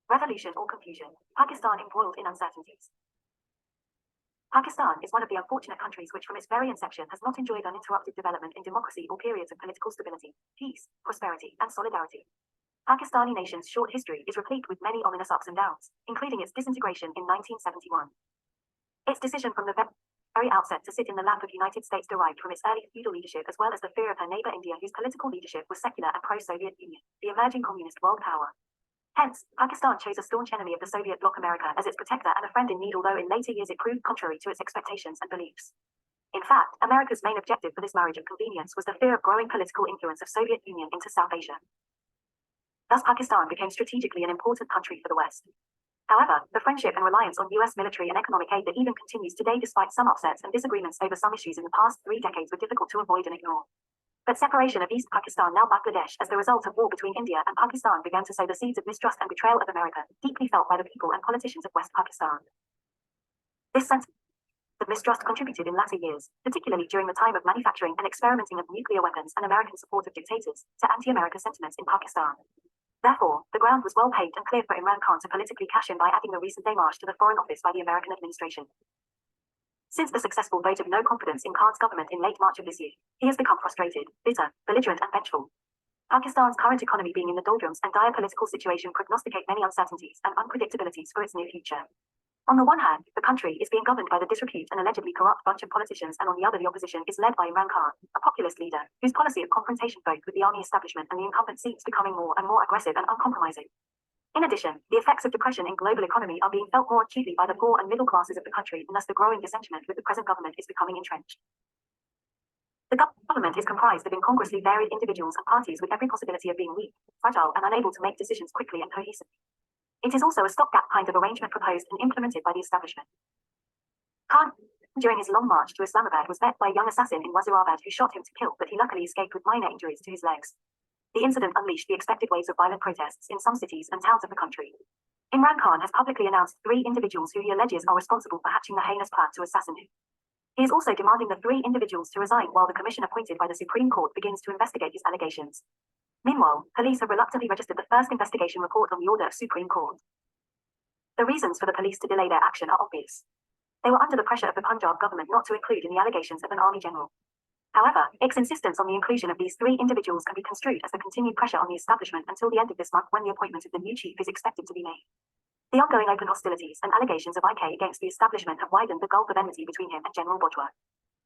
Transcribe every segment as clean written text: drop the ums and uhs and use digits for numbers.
Revolution or confusion. Pakistan embroiled in uncertainties. Pakistan is one of the unfortunate countries which from its very inception has not enjoyed uninterrupted development in democracy or periods of political stability, peace, prosperity, and solidarity. Pakistani nation's short history is replete with many ominous ups and downs, including its disintegration in 1971. Its decision from the very outset to sit in the lap of United States derived from its early feudal leadership as well as the fear of her neighbor India, whose political leadership was secular and pro-Soviet Union, the emerging communist world power. Hence, Pakistan chose a staunch enemy of the Soviet bloc America as its protector and a friend in need, although in later years it proved contrary to its expectations and beliefs. In fact, America's main objective for this marriage of convenience was the fear of growing political influence of Soviet Union into South Asia. Thus Pakistan became strategically an important country for the West. However, the friendship and reliance on US military and economic aid that even continues today despite some upsets and disagreements over some issues in the past 3 decades were difficult to avoid and ignore. But separation of East Pakistan, now Bangladesh, as the result of war between India and Pakistan began to sow the seeds of mistrust and betrayal of America, deeply felt by the people and politicians of West Pakistan. This sense of mistrust contributed in latter years, particularly during the time of manufacturing and experimenting of nuclear weapons and American support of dictators, to anti-America sentiments in Pakistan. Therefore, the ground was well paved and clear for Imran Khan to politically cash in by adding the recent démarche to the Foreign Office by the American administration. Since the successful vote of no confidence in Khan's government in late March of this year, he has become frustrated, bitter, belligerent and vengeful. Pakistan's current economy being in the doldrums and dire political situation prognosticate many uncertainties and unpredictabilities for its near future. On the one hand, the country is being governed by the disrepute and allegedly corrupt bunch of politicians, and on the other the opposition is led by Imran Khan, a populist leader, whose policy of confrontation both with the army establishment and the incumbent seems becoming more and more aggressive and uncompromising. In addition, the effects of depression in global economy are being felt more acutely by the poor and middle classes of the country, and thus the growing dissentiment with the present government is becoming entrenched. The government is comprised of incongruously varied individuals and parties with every possibility of being weak, fragile, and unable to make decisions quickly and cohesively. It is also a stopgap kind of arrangement proposed and implemented by the establishment. Khan, during his long march to Islamabad, was met by a young assassin in Wazirabad who shot him to kill, but he luckily escaped with minor injuries to his legs. The incident unleashed the expected waves of violent protests in some cities and towns of the country. Imran Khan has publicly announced 3 individuals who he alleges are responsible for hatching the heinous plan to assassinate him. He is also demanding the 3 individuals to resign while the commission appointed by the Supreme Court begins to investigate his allegations. Meanwhile, police have reluctantly registered the first investigation report on the order of Supreme Court. The reasons for the police to delay their action are obvious. They were under the pressure of the Punjab government not to include in the allegations of an army general. However, its insistence on the inclusion of these 3 individuals can be construed as the continued pressure on the establishment until the end of this month, when the appointment of the new chief is expected to be made. The ongoing open hostilities and allegations of IK against the establishment have widened the gulf of enmity between him and General Bajwa.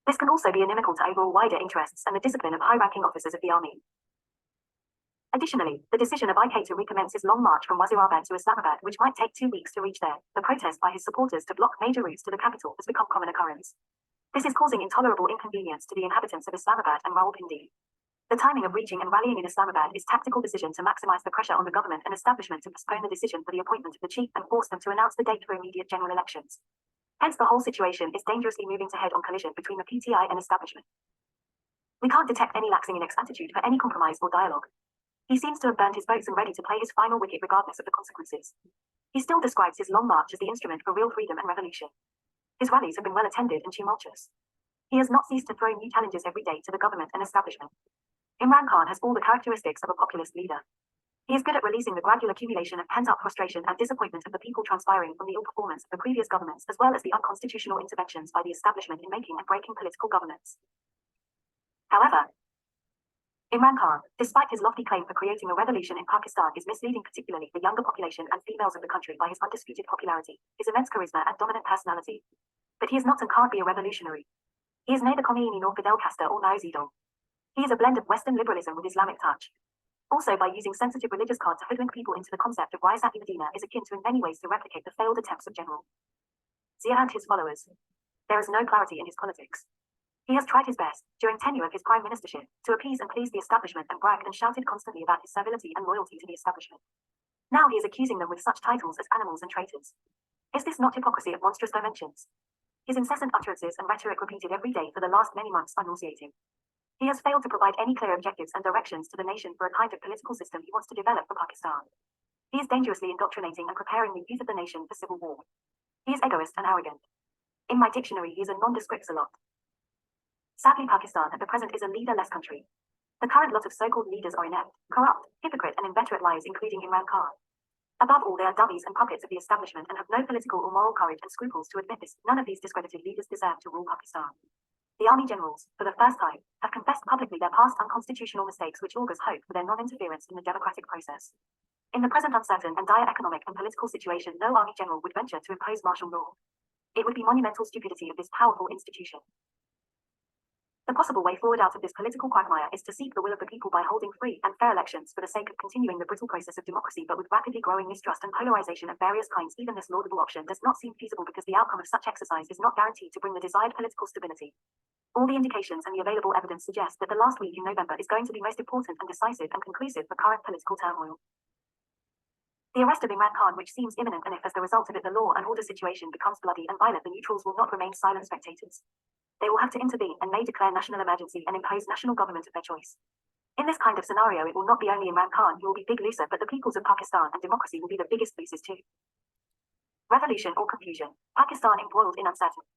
This can also be inimical to overall wider interests and the discipline of high-ranking officers of the army. Additionally, the decision of IK to recommence his long march from Wazirabad to Islamabad, which might take 2 weeks to reach there, the protest by his supporters to block major routes to the capital, has become common occurrence. This is causing intolerable inconvenience to the inhabitants of Islamabad and Rawalpindi. The timing of reaching and rallying in Islamabad is tactical decision to maximize the pressure on the government and establishment to postpone the decision for the appointment of the chief and force them to announce the date for immediate general elections. Hence the whole situation is dangerously moving to head-on collision between the PTI and establishment. We can't detect any laxing in X's attitude for any compromise or dialogue. He seems to have burned his boats and ready to play his final wicket regardless of the consequences. He still describes his long march as the instrument for real freedom and revolution. His rallies have been well attended and tumultuous. He has not ceased to throw new challenges every day to the government and establishment. Imran Khan has all the characteristics of a populist leader. He is good at releasing the gradual accumulation of pent-up frustration and disappointment of the people transpiring from the ill performance of the previous governments, as well as the unconstitutional interventions by the establishment in making and breaking political governance. However, Imran Khan, despite his lofty claim for creating a revolution in Pakistan, is misleading particularly the younger population and females of the country by his undisputed popularity, his immense charisma and dominant personality. But he is not and can't be a revolutionary. He is neither Khomeini nor Fidel Castro or Mao Zedong. He is a blend of Western liberalism with Islamic touch. Also, by using sensitive religious cards to hoodwink people into the concept of Rais-e-Medina is akin to in many ways to replicate the failed attempts of General Zia and his followers. There is no clarity in his politics. He has tried his best, during tenure of his prime ministership, to appease and please the establishment and bragged and shouted constantly about his servility and loyalty to the establishment. Now he is accusing them with such titles as animals and traitors. Is this not hypocrisy of monstrous dimensions? His incessant utterances and rhetoric repeated every day for the last many months are nauseating. He has failed to provide any clear objectives and directions to the nation for a kind of political system he wants to develop for Pakistan. He is dangerously indoctrinating and preparing the youth of the nation for civil war. He is egoist and arrogant. In my dictionary, he is a nondescript lot. Sadly, Pakistan at the present is a leaderless country. The current lot of so-called leaders are inept, corrupt, hypocrite and inveterate liars, including Imran Khan. Above all, they are dummies and puppets of the establishment and have no political or moral courage and scruples to admit this. None of these discredited leaders deserve to rule Pakistan. The army generals, for the first time, have confessed publicly their past unconstitutional mistakes, which augurs hope for their non-interference in the democratic process. In the present uncertain and dire economic and political situation, no army general would venture to impose martial law. It would be monumental stupidity of this powerful institution. The possible way forward out of this political quagmire is to seek the will of the people by holding free and fair elections for the sake of continuing the brittle process of democracy, but with rapidly growing mistrust and polarization of various kinds. Even this laudable option does not seem feasible because the outcome of such exercise is not guaranteed to bring the desired political stability. All the indications and the available evidence suggest that the last week in November is going to be most important and decisive and conclusive for current political turmoil. The arrest of Imran Khan, which seems imminent, and if as the result of it the law and order situation becomes bloody and violent, the neutrals will not remain silent spectators. They will have to intervene and may declare national emergency and impose national government of their choice. In this kind of scenario, it will not be only Imran Khan who will be big loser, but the peoples of Pakistan and democracy will be the biggest losers too. Revolution or confusion. Pakistan embroiled in uncertainty.